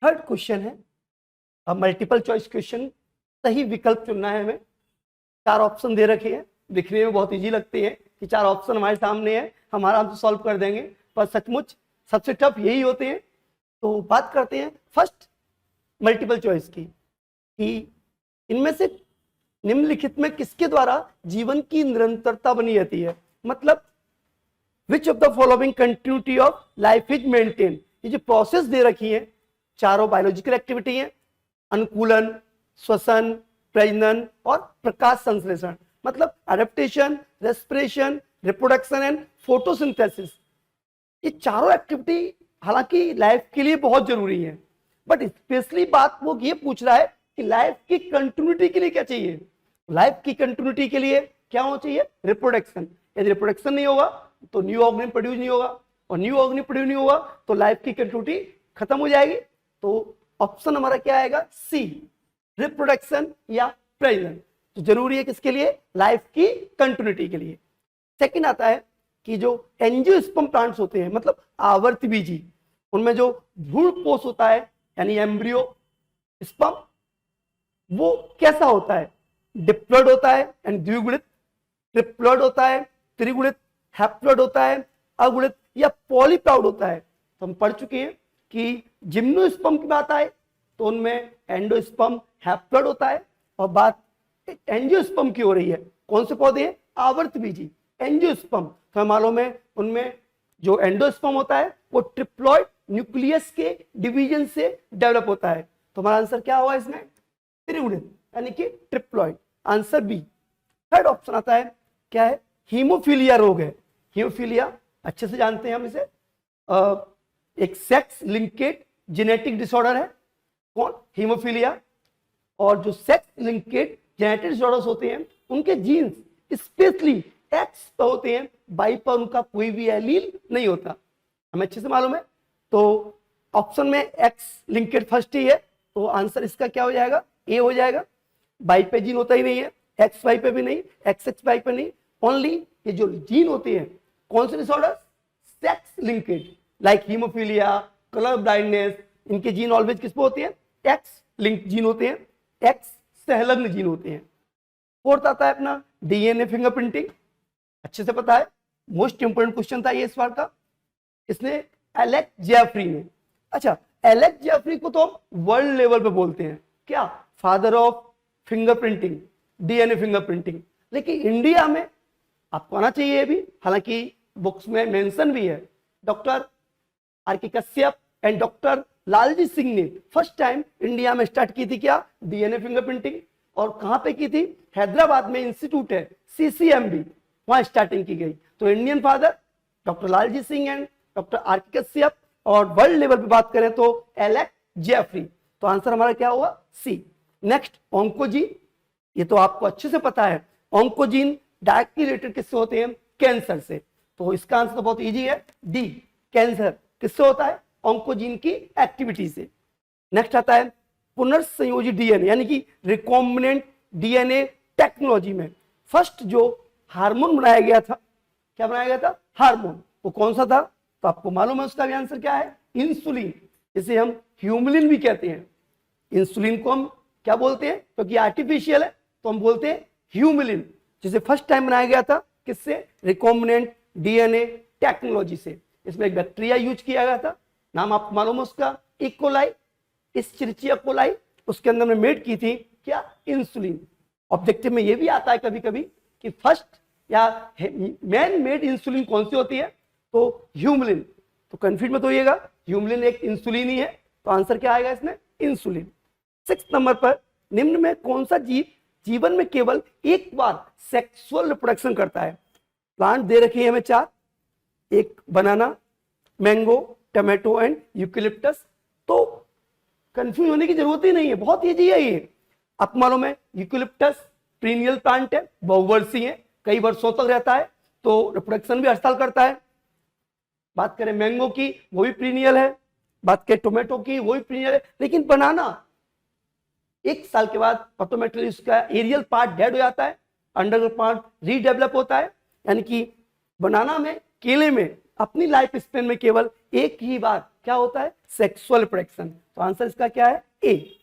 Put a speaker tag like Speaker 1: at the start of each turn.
Speaker 1: Third question है, अब multiple choice question, सही विकल्प चुनना है हमें। 4 ऑप्शन दे रखे हैं, दिखने में बहुत इजी लगते हैं कि 4 ऑप्शन हमारे सामने है, हम आराम से सॉल्व कर देंगे, पर सचमुच सबसे टफ यही होते हैं। तो बात करते हैं फर्स्ट मल्टीपल चॉइस की, कि इनमें से निम्नलिखित में किसके द्वारा जीवन की निरंतरता बनी रहती है। मतलब which of the following continuity of life is maintain. ये जो प्रोसेस दे रखी है, चारों बायोलॉजिकल एक्टिविटी है, अनुकूलन, श्वसन, प्रजनन और प्रकाश संश्लेषण, मतलब adaptation, respiration, reproduction and photosynthesis. ये चारों एक्टिविटी हालांकि लाइफ के लिए बहुत जरूरी है, बट स्पेशली बात वो ये पूछ रहा है कि लाइफ की कंटिन्यूटी के लिए क्या चाहिए। लाइफ की कंटिन्यूटी के लिए क्या होना चाहिए? रिप्रोडक्शन। यदि रिप्रोडक्शन नहीं होगा तो न्यू ऑर्गेनिज्म प्रोड्यूस नहीं होगा, और न्यू ऑर्गेनिज्म प्रोड्यूस नहीं होगा तो लाइफ की कंटिन्यूटी खत्म हो जाएगी। तो ऑप्शन हमारा क्या आएगा? सी, रिप्रोडक्शन या प्रजनन। तो जरूरी है किसके लिए? लाइफ की कंटिन्यूटी के लिए। सेकंड आता है कि जो एंजियोस्पर्म प्लांट्स होते हैं, मतलब आवर्तबीजी, उनमें जो भ्रूणपोष होता है यानी एम्ब्रियो स्पर्म, वो कैसा होता है? डिप्लॉइड होता है यानी द्विगुणित, ट्रिप्लॉइड होता है, त्रिगुणित, हैप्लॉइड होता है, अगुणित या पॉलीप्लॉइड होता है। तो हम पढ़ चुके हैं कि जिम्नोस्पर्म की बात आए तो उनमें एंडोस्पर्म हैप्लॉइड होता है, और बात एंजियोस्पर्म की हो रही है। कौन से पौधे हैं? आवर्तबीजी एंजियोस्पर्म। तो हमें मालूम है उनमें जो एंडोस्पर्म होता है वो ट्रिप्लॉइड न्यूक्लियस के डिवीजन से डेवलप होता है। तो हमारा आंसर क्या होगा इसमें? त्रिगुणित यानी कि triploid, answer B. Third option आता है, क्या है? हीमोफीलिया रोग है। हीमोफीलिया अच्छे से जानते हैं हम इसे, एक सेक्स लिंकेड जेनेटिक डिसऑर्डर है। कौन? हीमोफीलिया। और जो सेक्स लिंकेड जेनेटिक डिसऑर्डर्स होते हैं उनके जीन्स स्पेशली एक्स पर होते हैं, वाई पर उनका कोई भी एलील नहीं होता, हमें अच्छे से मालूम है। तो ऑप्शन में एक्स लिंकेड फर्स्ट ही है, तो आंसर इसका क्या हो जाएगा? ए हो जाएगा। वाई पे जीन होता ही नहीं है, एक्स वाई पे भी नहीं, एक्स एक्स वाई पे नहीं, ओनली ये जो जीन होते हैं कौन से disorder? Sex linked, like haemophilia, colour blindness, इनके जीन ऑलवेज किस पे होते हैं? एक्स लिंक जीन होते हैं, एक्स सहलग्न जीन होते हैं। फोर्थ आता है अपना डीएनए फिंगरप्रिंटिंग, अच्छे से पता है, मोस्ट इंपोर्टेंट क्वेश्चन था ये इस बार का, इसने एलेक्स जेफरी ने। अच्छा, एलेक्स जेफरी को तो हम वर्ल्ड लेवल पे बोलते हैं क्या? Father of fingerprinting, DNA fingerprinting. लेकिन इंडिया में आपको आना चाहिए ये भी, हालांकि बुक्स में मेंशन भी है, doctor R K. Kashyap and doctor Lalji Singh ने फर्स्ट टाइम इंडिया में स्टार्ट की थी क्या? DNA fingerprinting. और कहां पे की थी? हैदराबाद में इंस्टीट्यूट है सीसीएमबी, वहां स्टार्टिंग की गई। तो Indian father doctor Lalji Singh and doctor R K. Kashyap, और वर्ल्ड लेवल पे बात करें तो एलेक्स जेफरी। तो आंसर हमारा क्या हुआ? सी। नेक्स्ट ऑन्कोजीन, ये तो आपको अच्छे से पता है, ऑन्कोजीन डायरेक्टली रिलेटेड किससे होते हैं? कैंसर से। तो इसका आंसर तो बहुत इजी है, डी, कैंसर किससे होता है? ऑन्कोजीन की एक्टिविटी से। नेक्स्ट आता है पुनर्संयोजी डीएनए यानी कि रिकॉम्बिनेंट डीएनए टेक्नोलॉजी में फर्स्ट जो हार्मोन बनाया गया था, क्या बनाया गया था? हार्मोन। वो कौन सा था? तो आपको मालूम है उसका भी आंसर क्या है? इंसुलिन, जिसे हम ह्यूमलिन भी कहते हैं। इंसुलिन को हम क्या बोलते हैं? क्योंकि आर्टिफिशियल है तो हम बोलते हैं ह्यूमलिन, जिसे फर्स्ट टाइम बनाया गया था किससे? रिकॉम्बिनेंट डीएनए टेक्नोलॉजी से। इसमें एक बैक्टीरिया यूज किया गया था, नाम आपको मालूम है उसका? E coli, Escherichia coli. उसके अंदर में मेड की थी क्या? इंसुलिन। ऑब्जेक्टिव में ये भी आता है कभी कभी कि फर्स्ट या मैन मेड इंसुलिन कौन सी होती है? तो ह्यूमलिन। तो कंफ्यूज मत होइएगा, ह्यूमलिन एक इंसुलिन ही है। तो आंसर क्या आएगा इसमें? इंसुलिन। 6 नंबर पर निम्न में कौन सा जीव जीवन में केवल एक बार सेक्सुअल रिप्रोडक्शन करता है? प्लांट दे रखी है हमें 4, एक बनाना, मैंगो, टमाटो एंड यूकेलिप्टस। तो कंफ्यूज होने की जरूरत ही नहीं है, बहुत इजी है ये। आपको मालूम है यूकेलिप्टस पीरियड प्लांट है, बहुवर्षीय है, कई वर्षों तक रहता है, तो रिप्रोडक्शन भी हर साल करता है। बात करें मैंगो की, वो भी पीरियड है, बात करें टोमेटो की, वो भी पीरियड है। लेकिन बनाना 1 साल के बाद ऑटोमेटिकली उसका एरियल पार्ट डेड हो जाता है, अंडरग्राउंड पार्ट रीडेवलप होता है। यानी कि बनाना में, केले में अपनी लाइफ स्पेन में केवल एक ही बार क्या होता है? Sexual production. तो आंसर इसका क्या है? ए।